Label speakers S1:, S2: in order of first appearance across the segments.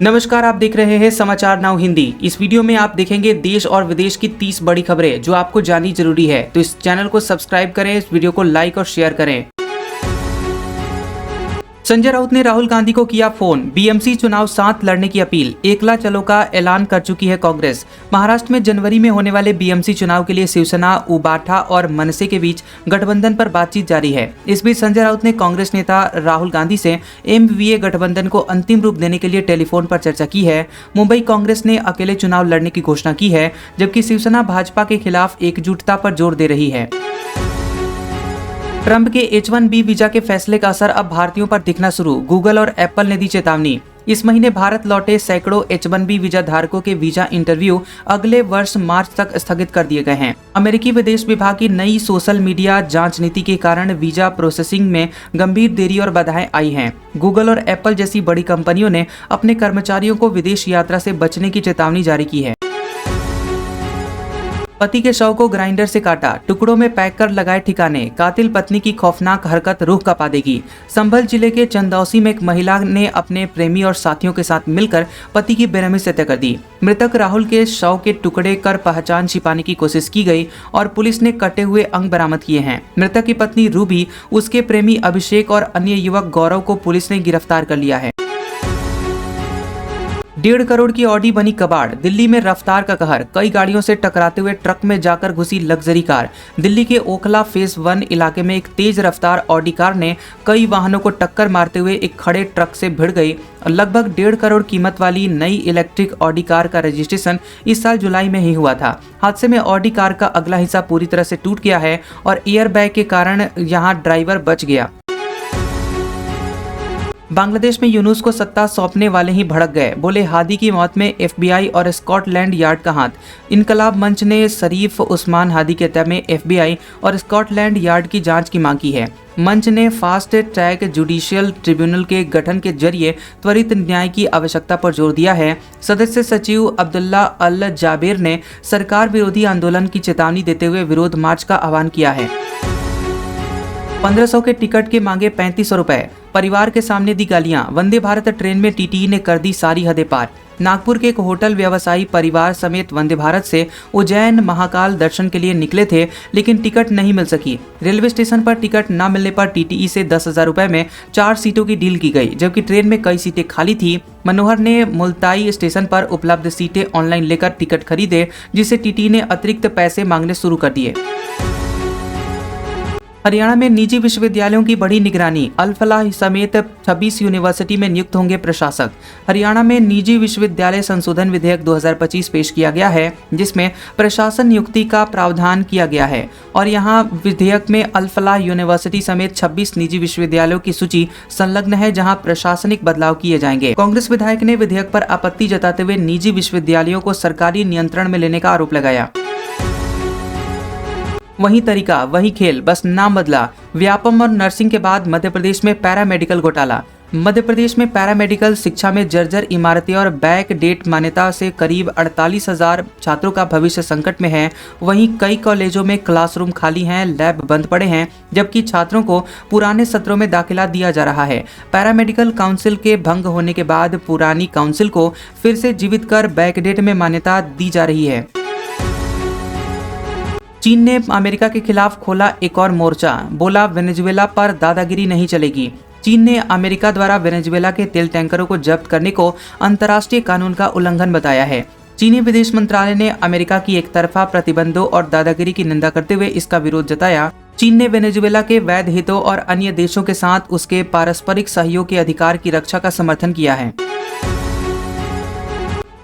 S1: नमस्कार, आप देख रहे हैं समाचार नाउ हिंदी। इस वीडियो में आप देखेंगे देश और विदेश की 30 बड़ी खबरें जो आपको जाननी जरूरी है। तो इस चैनल को सब्सक्राइब करें, इस वीडियो को लाइक और शेयर करें। संजय राउत ने राहुल गांधी को किया फोन, बीएमसी चुनाव साथ लड़ने की अपील। एकला चलो का ऐलान कर चुकी है कांग्रेस। महाराष्ट्र में जनवरी में होने वाले बीएमसी चुनाव के लिए शिवसेना, उबाठा और मनसे के बीच गठबंधन पर बातचीत जारी है। इस बीच संजय राउत ने कांग्रेस नेता राहुल गांधी से एमवीए गठबंधन को अंतिम रूप देने के लिए टेलीफोन पर चर्चा की है। मुंबई कांग्रेस ने अकेले चुनाव लड़ने की घोषणा की है, जबकि शिवसेना भाजपा के खिलाफ एकजुटता पर जोर दे रही है। ट्रंप के H-1B वीजा के फैसले का असर अब भारतीयों पर दिखना शुरू, गूगल और एप्पल ने दी चेतावनी। इस महीने भारत लौटे सैकड़ों H-1B वीजा धारकों के वीजा इंटरव्यू अगले वर्ष मार्च तक स्थगित कर दिए गए हैं। अमेरिकी विदेश विभाग की नई सोशल मीडिया जांच नीति के कारण वीजा प्रोसेसिंग में गंभीर देरी और बाधाएं आई हैं। गूगल और एप्पल जैसी बड़ी कंपनियों ने अपने कर्मचारियों को विदेश यात्रा से बचने की चेतावनी जारी की है। पति के शव को ग्राइंडर से काटा, टुकड़ों में पैक कर लगाए ठिकाने। कातिल पत्नी की खौफनाक हरकत रूह कपा देगी। संभल जिले के चंदौसी में एक महिला ने अपने प्रेमी और साथियों के साथ मिलकर पति की बेरहमी से हत्या कर दी। मृतक राहुल के शव के टुकड़े कर पहचान छिपाने की कोशिश की गई और पुलिस ने कटे हुए अंग बरामद किए हैं। मृतक की पत्नी रूबी, उसके प्रेमी अभिषेक और अन्य युवक गौरव को पुलिस ने गिरफ्तार कर लिया है। 1.5 करोड़ की ऑडी बनी कबाड़, दिल्ली में रफ्तार का कहर। कई गाड़ियों से टकराते हुए ट्रक में जाकर घुसी लग्जरी कार। दिल्ली के ओखला फेज 1 इलाके में एक तेज रफ्तार ऑडी कार ने कई वाहनों को टक्कर मारते हुए एक खड़े ट्रक से भिड़ गई। लगभग 1.5 करोड़ कीमत वाली नई इलेक्ट्रिक ऑडी कार का रजिस्ट्रेशन इस साल जुलाई में ही हुआ था। हादसे में ऑडी कार का अगला हिस्सा पूरी तरह से टूट गया है और एयरबैग के कारण यहाँ ड्राइवर बच गया। बांग्लादेश में यूनुस को सत्ता सौंपने वाले ही भड़क गए, बोले हादी की मौत में एफबीआई और स्कॉटलैंड यार्ड का हाथ। इनकलाब मंच ने शरीफ उस्मान हादी के हत्या में एफबीआई और स्कॉटलैंड यार्ड की जांच की मांग की है। मंच ने फास्ट ट्रैक जुडिशियल ट्रिब्यूनल के गठन के जरिए त्वरित न्याय की आवश्यकता पर जोर दिया है। सदस्य सचिव अब्दुल्ला अल जाबेर ने सरकार विरोधी आंदोलन की चेतावनी देते हुए विरोध मार्च का आह्वान किया है। 1500 के टिकट के मांगे 3500 रुपए, परिवार के सामने दी गालियां। वंदे भारत ट्रेन में टीटीई ने कर दी सारी हदें पार। नागपुर के एक होटल व्यवसायी परिवार समेत वंदे भारत से उज्जैन महाकाल दर्शन के लिए निकले थे, लेकिन टिकट नहीं मिल सकी। रेलवे स्टेशन पर टिकट न मिलने पर टीटीई से 10,000 रुपए में 4 सीटों की डील की गई, जबकि ट्रेन में कई सीटें खाली थी। मनोहर ने मुल्ताई स्टेशन पर उपलब्ध सीटें ऑनलाइन लेकर टिकट खरीदे, जिससे टीटीई ने अतिरिक्त पैसे मांगने शुरू कर दिए। हरियाणा में निजी विश्वविद्यालयों की बड़ी निगरानी, अल फलाह समेत 26 यूनिवर्सिटी में नियुक्त होंगे प्रशासक। हरियाणा में निजी विश्वविद्यालय संशोधन विधेयक 2025 पेश किया गया है, जिसमें प्रशासन नियुक्ति का प्रावधान किया गया है और यहां विधेयक में अल फलाह यूनिवर्सिटी समेत 26 निजी विश्वविद्यालयों की सूची संलग्न है, जहां प्रशासनिक बदलाव किए जाएंगे। कांग्रेस विधायक ने विधेयक पर आपत्ति जताते हुए निजी विश्वविद्यालयों को सरकारी नियंत्रण में लेने का आरोप लगाया। वही तरीका वही खेल, बस नाम बदला। व्यापम और नर्सिंग के बाद मध्य प्रदेश में पैरामेडिकल घोटाला। मध्य प्रदेश में पैरामेडिकल शिक्षा में जर्जर इमारतें और बैक डेट मान्यता से करीब 48,000 छात्रों का भविष्य संकट में है। वहीं कई कॉलेजों में क्लासरूम खाली हैं, लैब बंद पड़े हैं, जबकि छात्रों को पुराने सत्रों में दाखिला दिया जा रहा है। पैरामेडिकल काउंसिल के भंग होने के बाद पुरानी काउंसिल को फिर से जीवित कर बैक डेट में मान्यता दी जा रही है। चीन ने अमेरिका के खिलाफ खोला एक और मोर्चा, बोला वेनेजुएला पर दादागिरी नहीं चलेगी। चीन ने अमेरिका द्वारा वेनेजुएला के तेल टैंकरों को जब्त करने को अंतर्राष्ट्रीय कानून का उल्लंघन बताया है। चीनी विदेश मंत्रालय ने अमेरिका की एकतरफा प्रतिबंधों और दादागिरी की निंदा करते हुए इसका विरोध जताया। चीन ने वेनेजुएला के वैध हितों और अन्य देशों के साथ उसके पारस्परिक सहयोग के अधिकार की रक्षा का समर्थन किया है।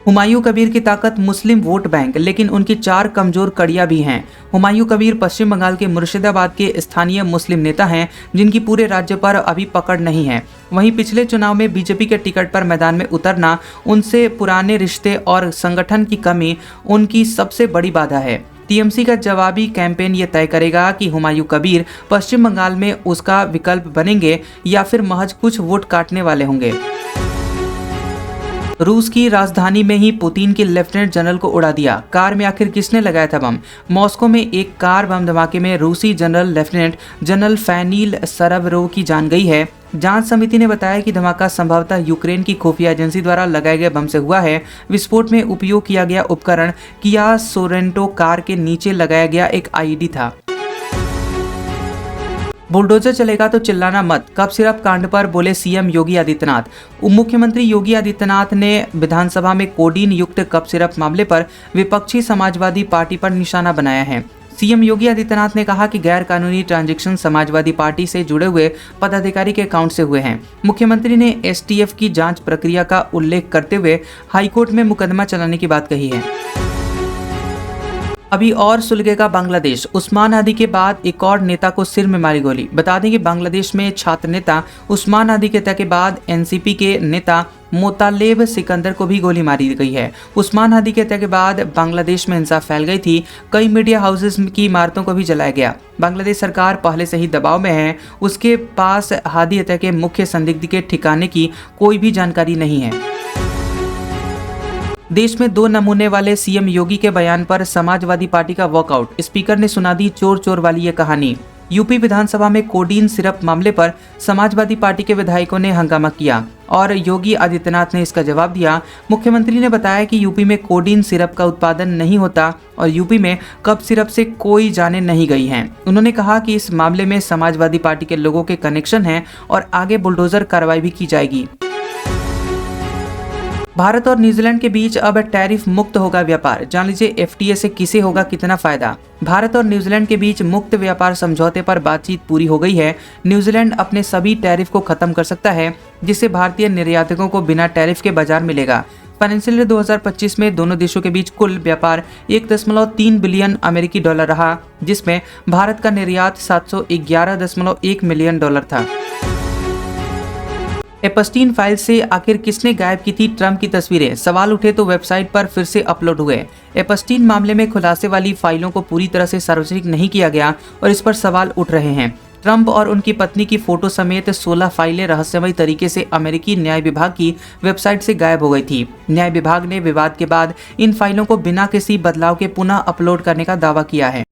S1: हुमायूं कबीर की ताकत मुस्लिम वोट बैंक, लेकिन उनकी 4 कमजोर कड़ियां भी हैं। हुमायूं कबीर पश्चिम बंगाल के मुर्शिदाबाद के स्थानीय मुस्लिम नेता हैं, जिनकी पूरे राज्य पर अभी पकड़ नहीं है। वहीं पिछले चुनाव में बीजेपी के टिकट पर मैदान में उतरना, उनसे पुराने रिश्ते और संगठन की कमी उनकी सबसे बड़ी बाधा है। टीएमसी का जवाबी कैंपेन ये तय करेगा कि हुमायूं कबीर पश्चिम बंगाल में उसका विकल्प बनेंगे या फिर महज कुछ वोट काटने वाले होंगे। रूस की राजधानी में ही पुतिन के लेफ्टिनेंट जनरल को उड़ा दिया। कार में आखिर किसने लगाया था बम? मॉस्को में एक कार बम धमाके में रूसी जनरल लेफ्टिनेंट जनरल फैनिल सरवरोव की जान गई है। जांच समिति ने बताया कि धमाका संभवतः यूक्रेन की खुफिया एजेंसी द्वारा लगाए गए बम से हुआ है। विस्फोट में उपयोग किया गया उपकरण किया सोरेंटो कार के नीचे लगाया गया एक आईईडी था। बुलडोजर चलेगा तो चिल्लाना मत, कप सिरप कांड पर बोले सीएम योगी आदित्यनाथ। उप मुख्यमंत्री योगी आदित्यनाथ ने विधानसभा में कोडीन युक्त कप सिरप मामले पर विपक्षी समाजवादी पार्टी पर निशाना बनाया है। सीएम योगी आदित्यनाथ ने कहा कि गैर कानूनी ट्रांजैक्शन समाजवादी पार्टी से जुड़े हुए पदाधिकारी के अकाउंट से हुए हैं। मुख्यमंत्री ने एसटीएफ की जांच प्रक्रिया का उल्लेख करते हुए हाईकोर्ट में मुकदमा चलाने की बात कही है। अभी और सुलगेगा बांग्लादेश, उस्मान हादी के बाद एक और नेता को सिर में मारी गोली। बता दें कि बांग्लादेश में छात्र नेता उस्मान हादी के हत्या के बाद एनसीपी के नेता मोतालेब सिकंदर को भी गोली मारी गई है। उस्मान हादी के हत्या के बाद बांग्लादेश में हिंसा फैल गई थी। कई मीडिया हाउसेस की इमारतों को भी जलाया गया। बांग्लादेश सरकार पहले से ही दबाव में है। उसके पास हादी हत्या के मुख्य संदिग्ध के ठिकाने की कोई भी जानकारी नहीं है। देश में 2 नमूने वाले सीएम योगी के बयान पर समाजवादी पार्टी का वॉकआउट। स्पीकर ने सुना दी चोर चोर वाली ये कहानी। यूपी विधानसभा में कोडीन सिरप मामले पर समाजवादी पार्टी के विधायकों ने हंगामा किया और योगी आदित्यनाथ ने इसका जवाब दिया। मुख्यमंत्री ने बताया कि यूपी में कोडीन सिरप का उत्पादन नहीं होता और यूपी में कप सिरप से कोई जाने नहीं गई हैं। उन्होंने कहा कि इस मामले में समाजवादी पार्टी के लोगों के कनेक्शन हैं और आगे बुलडोजर कार्रवाई भी की जाएगी। भारत और न्यूजीलैंड के बीच अब टैरिफ मुक्त होगा व्यापार। जान लीजिए एफटीए से किसे होगा कितना फायदा। भारत और न्यूजीलैंड के बीच मुक्त व्यापार समझौते पर बातचीत पूरी हो गई है। न्यूजीलैंड अपने सभी टैरिफ को खत्म कर सकता है, जिससे भारतीय निर्यातकों को बिना टैरिफ के बाजार मिलेगा। फाइनेंशियल ईयर 2025 में दोनों देशों के बीच कुल व्यापार 1.3 बिलियन अमेरिकी डॉलर रहा, जिसमें भारत का निर्यात 711.1 मिलियन डॉलर था। एपस्टीन फाइल से आखिर किसने गायब की थी ट्रंप की तस्वीरें? सवाल उठे तो वेबसाइट पर फिर से अपलोड हुए। एपस्टीन मामले में खुलासे वाली फाइलों को पूरी तरह से सार्वजनिक नहीं किया गया और इस पर सवाल उठ रहे हैं। ट्रंप और उनकी पत्नी की फोटो समेत 16 फाइलें रहस्यमयी तरीके से अमेरिकी न्याय विभाग की वेबसाइट से गायब हो गई थी। न्याय विभाग ने विवाद के बाद इन फाइलों को बिना किसी बदलाव के पुनः अपलोड करने का दावा किया है।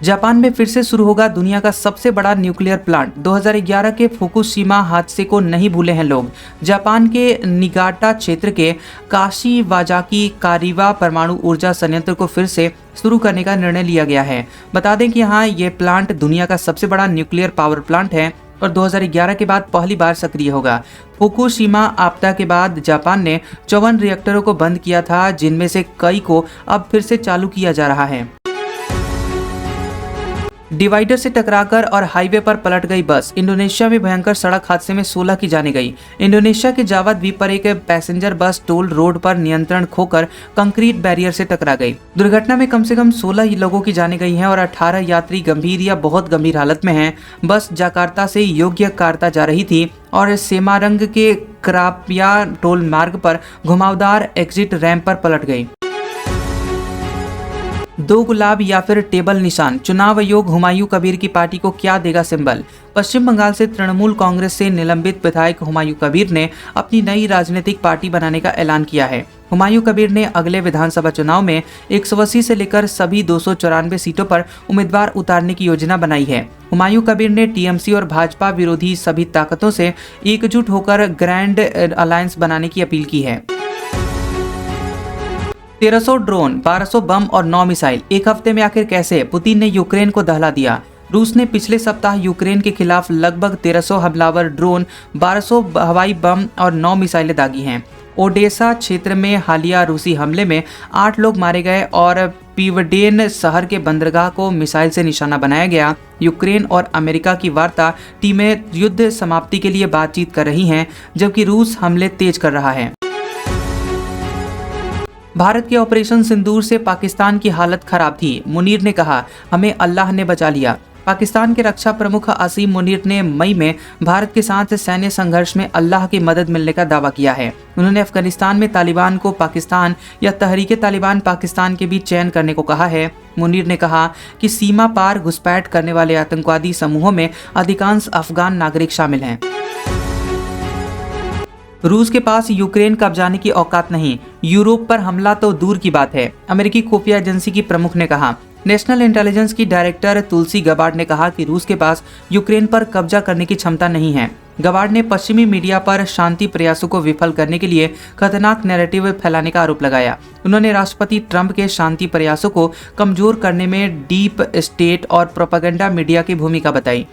S1: जापान में फिर से शुरू होगा दुनिया का सबसे बड़ा न्यूक्लियर प्लांट। 2011 के फुकुशिमा हादसे को नहीं भूले हैं लोग। जापान के निगाटा क्षेत्र के काशिवाजाकी कारिवा परमाणु ऊर्जा संयंत्र को फिर से शुरू करने का निर्णय लिया गया है। बता दें कि यहाँ ये प्लांट दुनिया का सबसे बड़ा न्यूक्लियर पावर प्लांट है और 2011 के बाद पहली बार सक्रिय होगा। फुकुशिमा आपदा के बाद जापान ने 54 रिएक्टरों को बंद किया था, जिनमें से कई को अब फिर से चालू किया जा रहा है। डिवाइडर से टकराकर और हाईवे पर पलट गई बस। इंडोनेशिया में भयंकर सड़क हादसे में 16 की जाने गई। इंडोनेशिया के जावा द्वीप पर एक पैसेंजर बस टोल रोड पर नियंत्रण खोकर कंक्रीट बैरियर से टकरा गई। दुर्घटना में कम से कम 16 लोगों की जाने गई हैं और 18 यात्री गंभीर या बहुत गंभीर हालत में हैं। बस जाकार्ता से योग्यकार्ता जा रही थी और सेमारंग के क्रापिया टोल मार्ग पर घुमावदार एग्जिट रैंप पर पलट गई। 2 गुलाब या फिर टेबल निशान। चुनाव आयोग हुमायूं कबीर की पार्टी को क्या देगा सिंबल? पश्चिम बंगाल से तृणमूल कांग्रेस से निलंबित विधायक हुमायूं कबीर ने अपनी नई राजनीतिक पार्टी बनाने का ऐलान किया है। हुमायूं कबीर ने अगले विधानसभा चुनाव में 180 से लेकर सभी 294 सीटों पर उम्मीदवार उतारने की योजना बनाई है। हुमायूं कबीर ने टीएमसी और भाजपा विरोधी सभी ताकतों से एकजुट होकर ग्रैंड अलायंस बनाने की अपील की है। 1300 ड्रोन, 1200 बम और 9 मिसाइल एक हफ्ते में आखिर कैसे? पुतिन ने यूक्रेन को दहला दिया। रूस ने पिछले सप्ताह यूक्रेन के खिलाफ लगभग 1300 हमलावर ड्रोन, 1200 हवाई बम और 9 मिसाइलें दागी हैं। ओडेसा क्षेत्र में हालिया रूसी हमले में 8 लोग मारे गए और पीवडेन शहर के बंदरगाह को मिसाइल से निशाना बनाया गया। यूक्रेन और अमेरिका की वार्ता टीमें युद्ध समाप्ति के लिए बातचीत कर रही हैं, जबकि रूस हमले तेज कर रहा है। भारत के ऑपरेशन सिंदूर से पाकिस्तान की हालत खराब थी। मुनीर ने कहा, हमें अल्लाह ने बचा लिया। पाकिस्तान के रक्षा प्रमुख आसिम मुनीर ने मई में भारत के साथ सैन्य संघर्ष में अल्लाह की मदद मिलने का दावा किया है। उन्होंने अफगानिस्तान में तालिबान को पाकिस्तान या तहरीके तालिबान पाकिस्तान के बीच चयन करने को कहा है। मुनीर ने कहा कि सीमा पार घुसपैठ करने वाले आतंकवादी समूहों में अधिकांश अफगान नागरिक शामिल हैं। रूस के पास यूक्रेन कब्जाने की औकात नहीं, यूरोप पर हमला तो दूर की बात है, अमेरिकी खुफिया एजेंसी की प्रमुख ने कहा। नेशनल इंटेलिजेंस की डायरेक्टर तुलसी गबार्ड ने कहा कि रूस के पास यूक्रेन पर कब्जा करने की क्षमता नहीं है। गबार्ड ने पश्चिमी मीडिया पर शांति प्रयासों को विफल करने के लिए खतरनाक नैरेटिव फैलाने का आरोप लगाया। उन्होंने राष्ट्रपति ट्रंप के शांति प्रयासों को कमजोर करने में डीप स्टेट और प्रोपेगेंडा मीडिया की भूमिका बताई।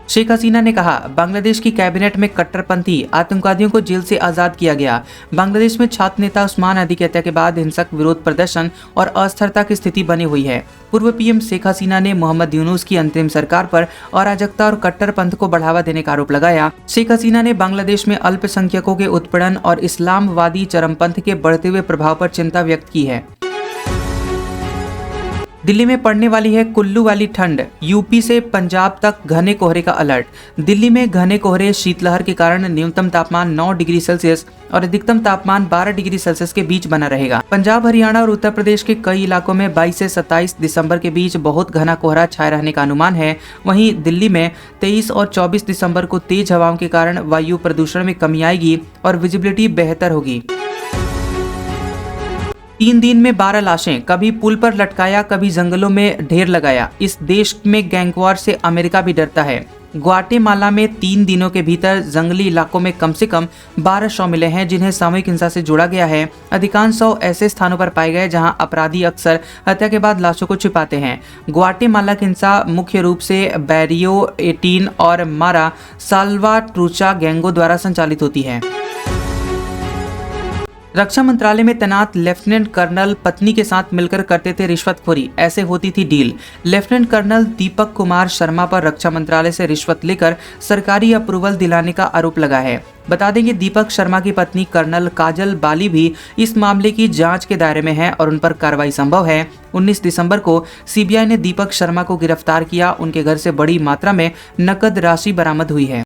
S1: शेख हसीना ने कहा, बांग्लादेश की कैबिनेट में कट्टरपंथी आतंकवादियों को जेल से आजाद किया गया। बांग्लादेश में छात्र नेता उस्मान अदी की हत्या के बाद हिंसक विरोध प्रदर्शन और अस्थिरता की स्थिति बनी हुई है। पूर्व पीएम शेख हसीना ने मोहम्मद यूनुस की अंतरिम सरकार पर अराजकता और कट्टरपंथ को बढ़ावा देने का आरोप लगाया। शेख हसीना ने बांग्लादेश में अल्पसंख्यकों के उत्पीड़न और इस्लामवादी चरमपंथ के बढ़ते हुए प्रभाव पर चिंता व्यक्त की है। दिल्ली में पड़ने वाली है कुल्लू वाली ठंड, यूपी से पंजाब तक घने कोहरे का अलर्ट। दिल्ली में घने कोहरे शीतलहर के कारण न्यूनतम तापमान 9 डिग्री सेल्सियस और अधिकतम तापमान 12 डिग्री सेल्सियस के बीच बना रहेगा। पंजाब, हरियाणा और उत्तर प्रदेश के कई इलाकों में 22 से 27 दिसंबर के बीच बहुत घना कोहरा छाए रहने का अनुमान है। वहीं दिल्ली में 23 और 24 दिसंबर को तेज हवाओं के कारण वायु प्रदूषण में कमी आएगी और विजिबिलिटी बेहतर होगी। 3 दिन में 12 लाशें, कभी पुल पर लटकाया, कभी जंगलों में ढेर लगाया। इस देश में गैंगवॉर से अमेरिका भी डरता है। ग्वाटेमाला में 3 दिनों के भीतर जंगली इलाकों में कम से कम 12 शव मिले हैं, जिन्हें सामूहिक हिंसा से जोड़ा गया है। अधिकांश शव ऐसे स्थानों पर पाए गए जहां अपराधी अक्सर हत्या के बाद लाशों को छिपाते हैं। ग्वाटेमाला की हिंसा मुख्य रूप से बैरियो 18 और मारा साल्वाट्रूचा गैंगों द्वारा संचालित होती है। रक्षा मंत्रालय में तैनात लेफ्टिनेंट कर्नल पत्नी के साथ मिलकर करते थे रिश्वतखोरी, ऐसे होती थी deal. Lieutenant colonel Deepak Kumar Sharma पर रक्षा मंत्रालय से रिश्वत लेकर सरकारी अप्रूवल दिलाने का आरोप लगा है। बता दें कि दीपक शर्मा की पत्नी कर्नल काजल बाली भी इस मामले की जांच के दायरे में है और उन पर कार्रवाई संभव है। 19 दिसंबर को सीबीआई ने दीपक शर्मा को गिरफ्तार किया। उनके घर से बड़ी मात्रा में नकद राशि बरामद हुई है।